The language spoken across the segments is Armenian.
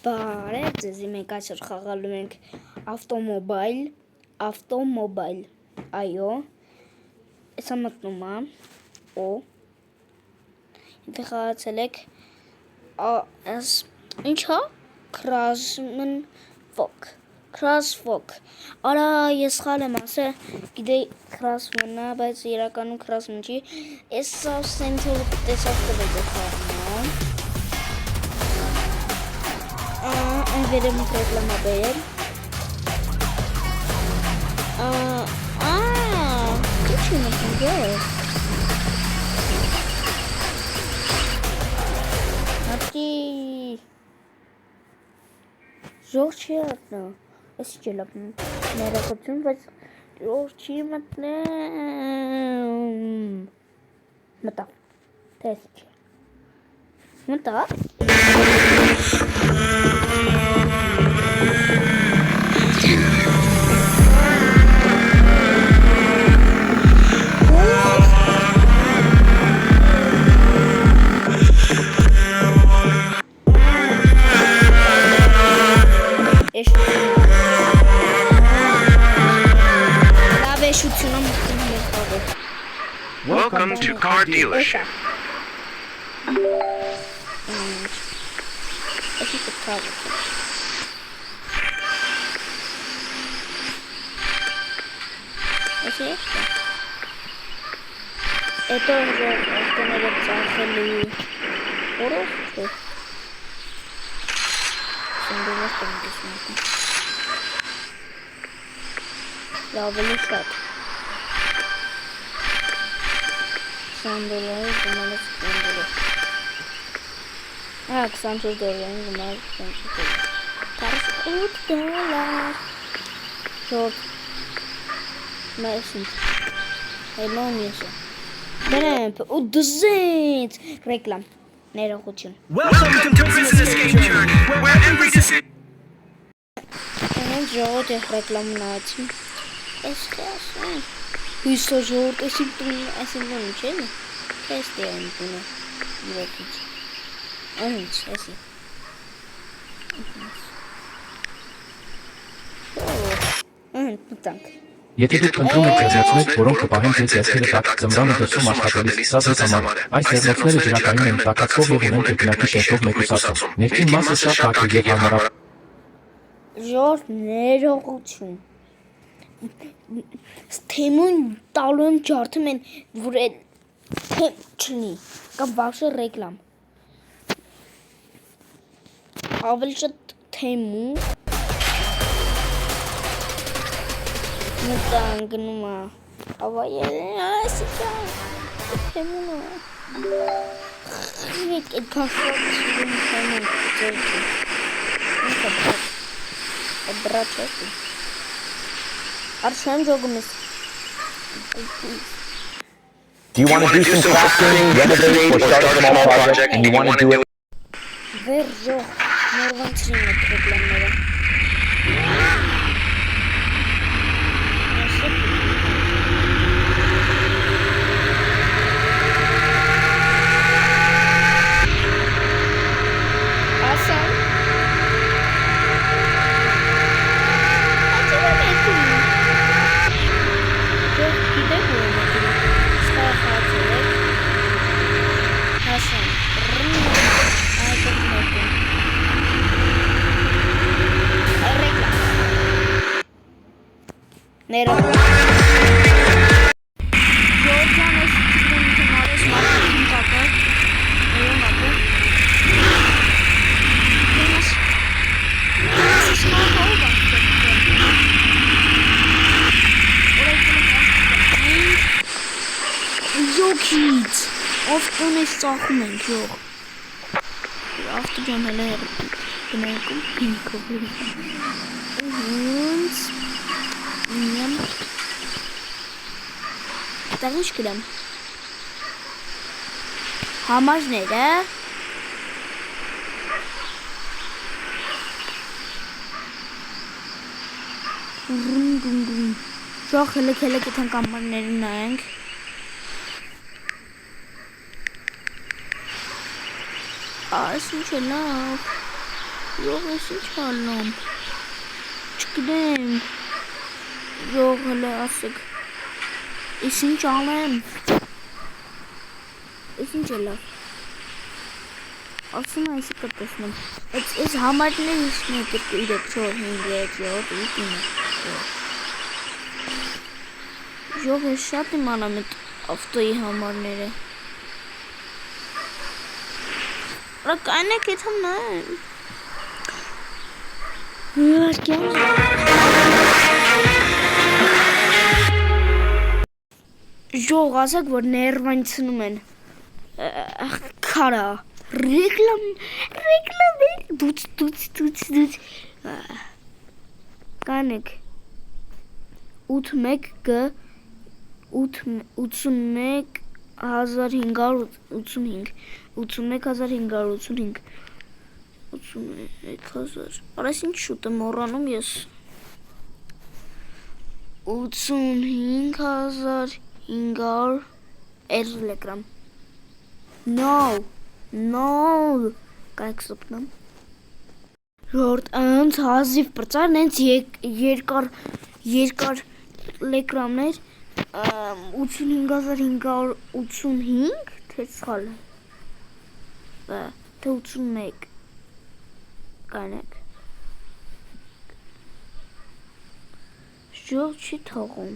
Բարև ձեզ, մենք այսօր խաղալու ենք ավտոմոբայլ, այո, եսա մտնում է, եթե խաղացել եք, ինչա, Crosswalk, արա ես խալ եմ ասել, գիտեի Crosswalk-ն է, բայց իրականում Crosswalk չի, ես սենթոր տեսավ տվեց է խաղնա, վերեմ ռեկլամա բերել, ինչ եմ ատում գոս, հատի, ժող չի ատնա, ես չի լապնում, ներակություն, բայց ժող չի մտնում, մտավ, տես չի, մտավ, Welcome to car dealership. Это уже становится хелли. Урок. Я вылезаю. $20 bunları sıkıntılır. $20 bunları sıkıntılır. Parası $10. Çok. Mesut. Eloniyası. Benim $200. Reklam. Nereye koyayım? Welcome to Prison Escape Journey, where every decision... Ben joğurt reklamını açayım. Eskişehir. Hüsnü joğurt esimden şey mi? Test yani bunu. Bakın. Evet, esim. Evet, bu tank. Եթե դուք ընտրում եք ձեռնոցներ, որոնք կպահեն ձեզ եսքերը տաք ձմռանը դրսում աշխատելիս սա համար, այս ձեռնոցները ջրակայուն են տաքացվող եւ ունեն կրկնակի շերտով մեկուսացում։ Ներքին մասը շատ տաք է եւ հարմարավետ։ Ժորժ ներողություն։ Թեմուն տալու եմ ջարդում են, որ թեմ չլինի, կամ բաշը ռեկլամ։ Ավելի շատ թեմու մտանգնում է, ավայ ասիկա, թեմուն է։ Եկ էդ կաշոտ սուրում թեմուն ձերքի։ Ինքը բրատ չեսի։ Արշեմ ժոգում ես։ Do you want to do some crafting, renovate, or start a small project, and you want to do it? Վեր ժող, նորվանցրին է ռեկլամները։ Ասան։ Ատիվը մեկում։ Ժող գիտեք ու եմ ատիվը։ Սկա խացել եք։ Հասան։ Այդոք մեկում։ Ռեկլամ։ Ներով։ Ժողջան ես թիստեն իտմարես մարդին կակը։ Էյոն ապը։ Յոքից, ավտոն ես ծախում ենք, յող։ Ավտոջան հելը գնայքում պինքով ոնց նյամ տեղ ինչ գրեմ համարները Շող հելեք էթան կամարներին նայենք Այս ինչ է լավ Յող ես ինչ անում։ Չգիտեմ։ Յող հələ ասեք։ Ես ինչ անեմ։ Ես ինչ է լավ։ Ասում այս կտեսնեմ։ Այս համարներ ինչ է 2 3 4 5 6 7 8 9։ Յող ես շատ իմանամ այդ ավտոյի համարները։ Կանեք այդ համնայ։ Յող ասեք, որ ներվանցնում են։ Քարա։ Ռեկլամ դուց կանեք 81 G 81585 81585 81000 Արես ինչ շուտ եմ մոռանում ես 85500 Telegram No Կայք սպնամ Ժորդ անց հազիվ պրծար նենց երկար լեկրամներ 85585 թե սխալ է թե 81 կանեք Ժող չի թողում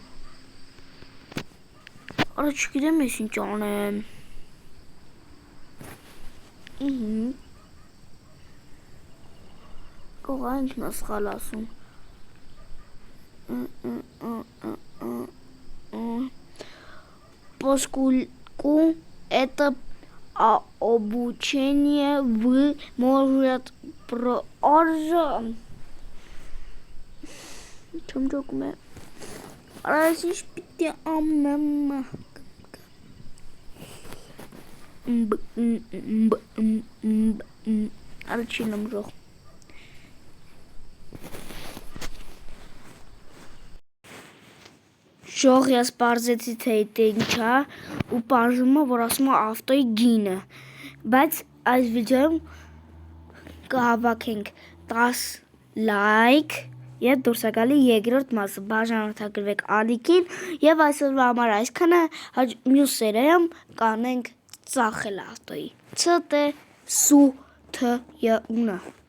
Արա չգիտեմ ես ինչ անեմ Կողա ինչն է սխալ ասում Поскольку это обучение вы может Чем документ? Разиш пите амнама. Арчином жох. Ժող ես պարզեցի թե դա ինչ է ու պարզում է որ ասում է ավտոյի գինը բայց այս վիդեոյում կհավաքենք 10 լայք եւ դուրս է գալի երկրորդ մասը բաժանորդագրվեք Ալիքին եւ այսօրվա համար այսքանը մյուս սերիայում կանենք ծախել ավտոյի ՑՏ սու ԹՅՈՒՆ